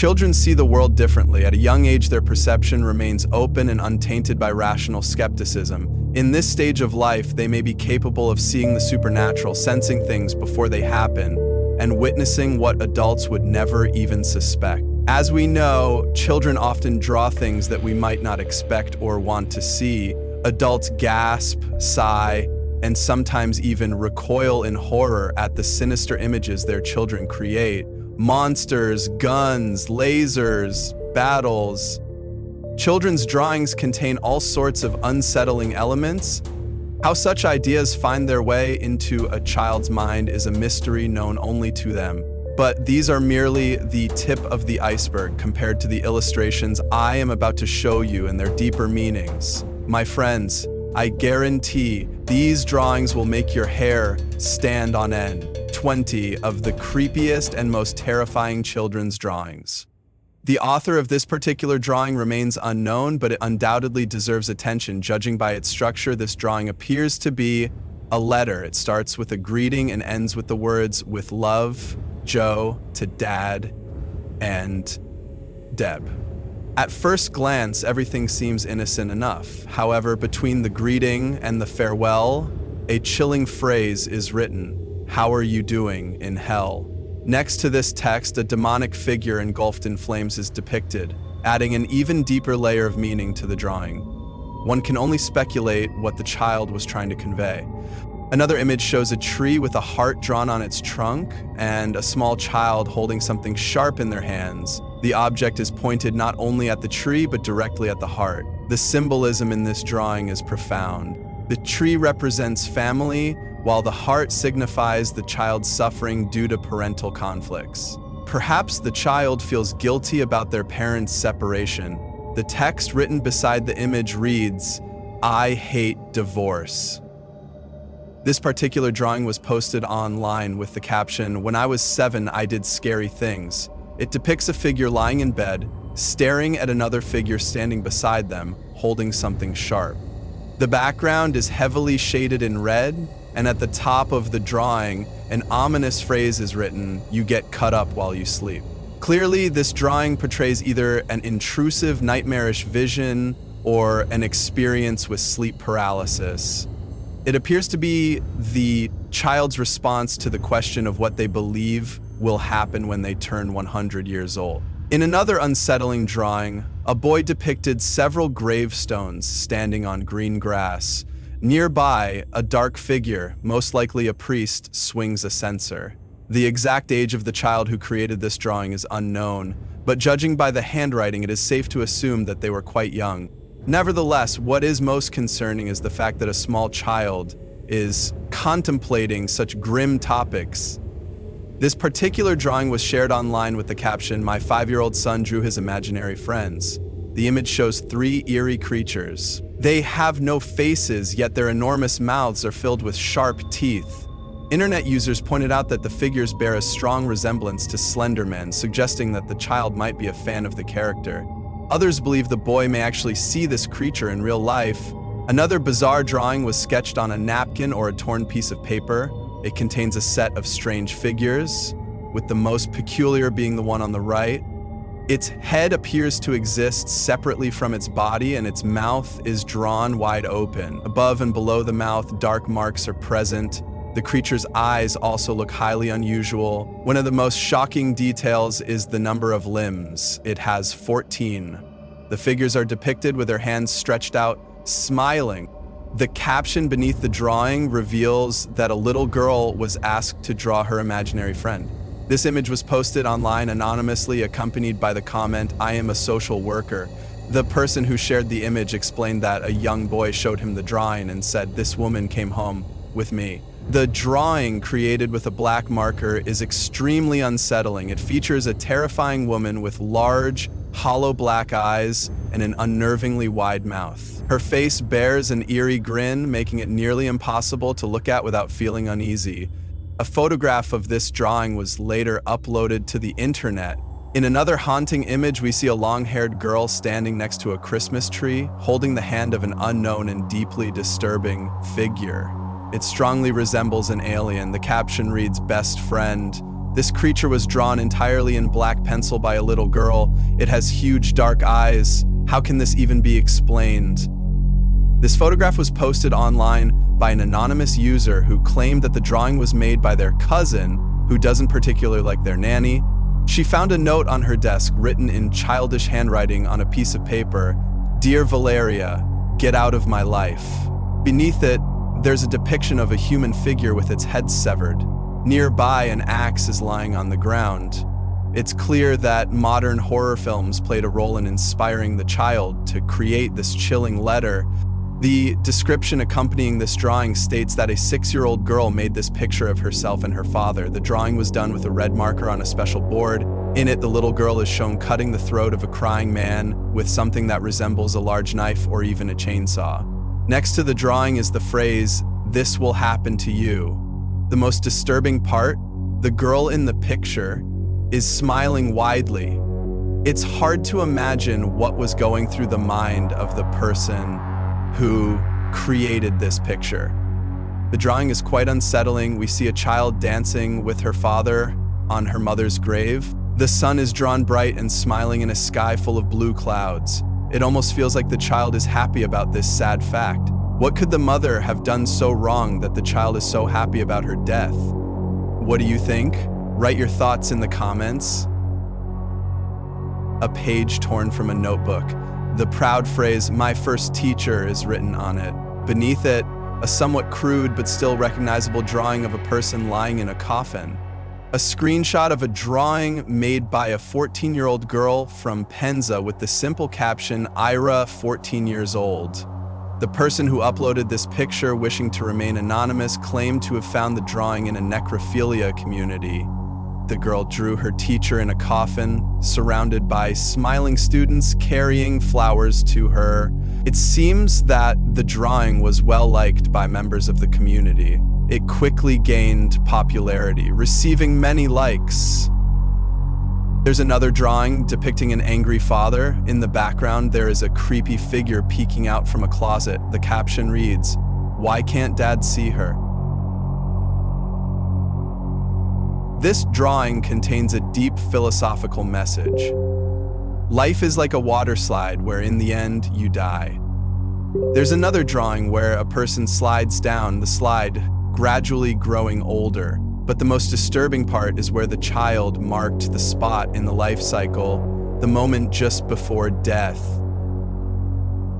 Children see the world differently. At a young age, their perception remains open and untainted by rational skepticism. In this stage of life, they may be capable of seeing the supernatural, sensing things before they happen, and witnessing what adults would never even suspect. As we know, children often draw things that we might not expect or want to see. Adults gasp, sigh, and sometimes even recoil in horror at the sinister images their children create. Monsters, guns, lasers, battles. Children's drawings contain all sorts of unsettling elements. How such ideas find their way into a child's mind is a mystery known only to them. But these are merely the tip of the iceberg compared to the illustrations I am about to show you and their deeper meanings. My friends, I guarantee these drawings will make your hair stand on end. 20 of the creepiest and most terrifying children's drawings. The author of this particular drawing remains unknown, but it undoubtedly deserves attention. Judging by its structure, this drawing appears to be a letter. It starts with a greeting and ends with the words, "With love, Joe," to Dad and Deb. At first glance, everything seems innocent enough. However, between the greeting and the farewell, a chilling phrase is written, "How are you doing in hell?" Next to this text, a demonic figure engulfed in flames is depicted, adding an even deeper layer of meaning to the drawing. One can only speculate what the child was trying to convey. Another image shows a tree with a heart drawn on its trunk and a small child holding something sharp in their hands. The object is pointed not only at the tree but directly at the heart. The symbolism in this drawing is profound. The tree represents family, while the heart signifies the child's suffering due to parental conflicts. Perhaps the child feels guilty about their parents' separation. The text written beside the image reads, "I hate divorce." This particular drawing was posted online with the caption, "When I was 7, I did scary things." It depicts a figure lying in bed, staring at another figure standing beside them, holding something sharp. The background is heavily shaded in red, and at the top of the drawing, an ominous phrase is written, "You get cut up while you sleep." Clearly, this drawing portrays either an intrusive nightmarish vision or an experience with sleep paralysis. It appears to be the child's response to the question of what they believe will happen when they turn 100 years old. In another unsettling drawing, a boy depicted several gravestones standing on green grass. Nearby, a dark figure, most likely a priest, swings a censer. The exact age of the child who created this drawing is unknown, but judging by the handwriting, it is safe to assume that they were quite young. Nevertheless, what is most concerning is the fact that a small child is contemplating such grim topics. This particular drawing was shared online with the caption, "My 5-year-old son drew his imaginary friends." The image shows 3 eerie creatures. They have no faces, yet their enormous mouths are filled with sharp teeth. Internet users pointed out that the figures bear a strong resemblance to Slender Man, suggesting that the child might be a fan of the character. Others believe the boy may actually see this creature in real life. Another bizarre drawing was sketched on a napkin or a torn piece of paper. It contains a set of strange figures, with the most peculiar being the one on the right. Its head appears to exist separately from its body, and its mouth is drawn wide open. Above and below the mouth, dark marks are present. The creature's eyes also look highly unusual. One of the most shocking details is the number of limbs. It has 14. The figures are depicted with their hands stretched out, smiling. The caption beneath the drawing reveals that a little girl was asked to draw her imaginary friend. This image was posted online anonymously, accompanied by the comment, "I am a social worker." The person who shared the image explained that a young boy showed him the drawing and said, "This woman came home with me." The drawing, created with a black marker, is extremely unsettling. It features a terrifying woman with large, hollow black eyes and an unnervingly wide mouth. Her face bears an eerie grin, making it nearly impossible to look at without feeling uneasy. A photograph of this drawing was later uploaded to the internet. In another haunting image, we see a long-haired girl standing next to a Christmas tree, holding the hand of an unknown and deeply disturbing figure. It strongly resembles an alien. The caption reads, "Best friend, This creature was drawn entirely in black pencil by a little girl. It has huge dark eyes. How can this even be explained? This photograph was posted online by an anonymous user who claimed that the drawing was made by their cousin, who doesn't particularly like their nanny. She found a note on her desk written in childish handwriting on a piece of paper, "Dear Valeria, get out of my life." Beneath it, there's a depiction of a human figure with its head severed. Nearby, an axe is lying on the ground. It's clear that modern horror films played a role in inspiring the child to create this chilling letter. The description accompanying this drawing states that a 6-year-old girl made this picture of herself and her father. The drawing was done with a red marker on a special board. In it, the little girl is shown cutting the throat of a crying man with something that resembles a large knife or even a chainsaw. Next to the drawing is the phrase, "This will happen to you." The most disturbing part, the girl in the picture is smiling widely. It's hard to imagine what was going through the mind of the person who created this picture. The drawing is quite unsettling. We see a child dancing with her father on her mother's grave. The sun is drawn bright and smiling in a sky full of blue clouds. It almost feels like the child is happy about this sad fact. What could the mother have done so wrong that the child is so happy about her death? What do you think? Write your thoughts in the comments. A page torn from a notebook. The proud phrase, "My first teacher," is written on it. Beneath it, a somewhat crude but still recognizable drawing of a person lying in a coffin. A screenshot of a drawing made by a 14-year-old girl from Penza with the simple caption, "Ira, 14 years old." The person who uploaded this picture, wishing to remain anonymous, claimed to have found the drawing in a necrophilia community. The girl drew her teacher in a coffin, surrounded by smiling students carrying flowers to her. It seems that the drawing was well liked by members of the community. It quickly gained popularity, receiving many likes. There's another drawing depicting an angry father. In the background, there is a creepy figure peeking out from a closet. The caption reads, "Why can't Dad see her?" This drawing contains a deep philosophical message. Life is like a water slide where in the end you die. There's another drawing where a person slides down the slide, gradually growing older. But the most disturbing part is where the child marked the spot in the life cycle, the moment just before death.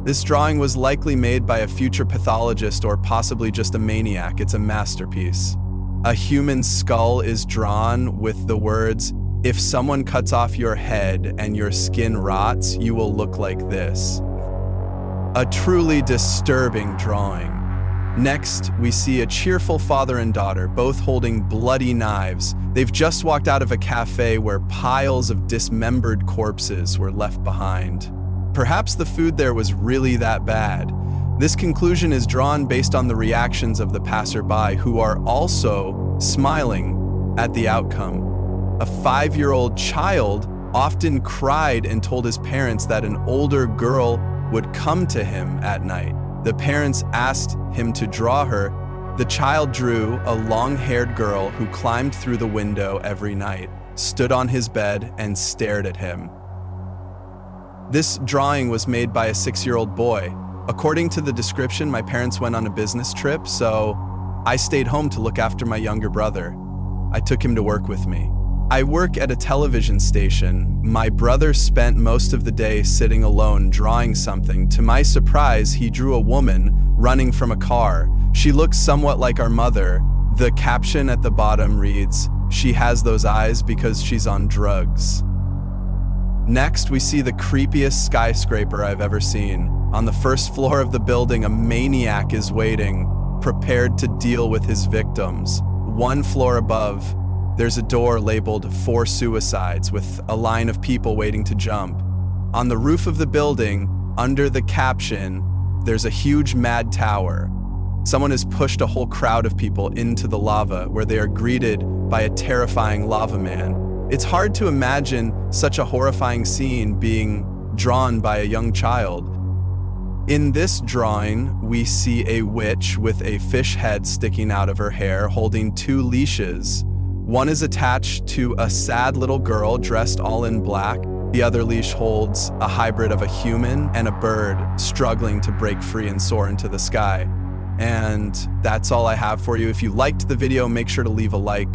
This drawing was likely made by a future pathologist or possibly just a maniac. It's a masterpiece. A human skull is drawn with the words, "If someone cuts off your head and your skin rots, you will look like this." A truly disturbing drawing. Next, we see a cheerful father and daughter, both holding bloody knives. They've just walked out of a cafe where piles of dismembered corpses were left behind. Perhaps the food there was really that bad. This conclusion is drawn based on the reactions of the passerby, who are also smiling at the outcome. A 5-year-old child often cried and told his parents that an older girl would come to him at night. The parents asked him to draw her. The child drew a long-haired girl who climbed through the window every night, stood on his bed, and stared at him. This drawing was made by a 6-year-old boy. According to the description, my parents went on a business trip, so I stayed home to look after my younger brother. I took him to work with me. I work at a television station. My brother spent most of the day sitting alone drawing something. To my surprise, he drew a woman running from a car. She looks somewhat like our mother. The caption at the bottom reads, "She has those eyes because she's on drugs." Next, we see the creepiest skyscraper I've ever seen. On the first floor of the building, a maniac is waiting, prepared to deal with his victims. One floor above, there's a door labeled "For Suicides" with a line of people waiting to jump. On the roof of the building, under the caption, there's a huge mad tower. Someone has pushed a whole crowd of people into the lava, where they are greeted by a terrifying lava man. It's hard to imagine such a horrifying scene being drawn by a young child. In this drawing, we see a witch with a fish head sticking out of her hair, holding 2 leashes. One is attached to a sad little girl dressed all in black. The other leash holds a hybrid of a human and a bird struggling to break free and soar into the sky. And that's all I have for you. If you liked the video, make sure to leave a like.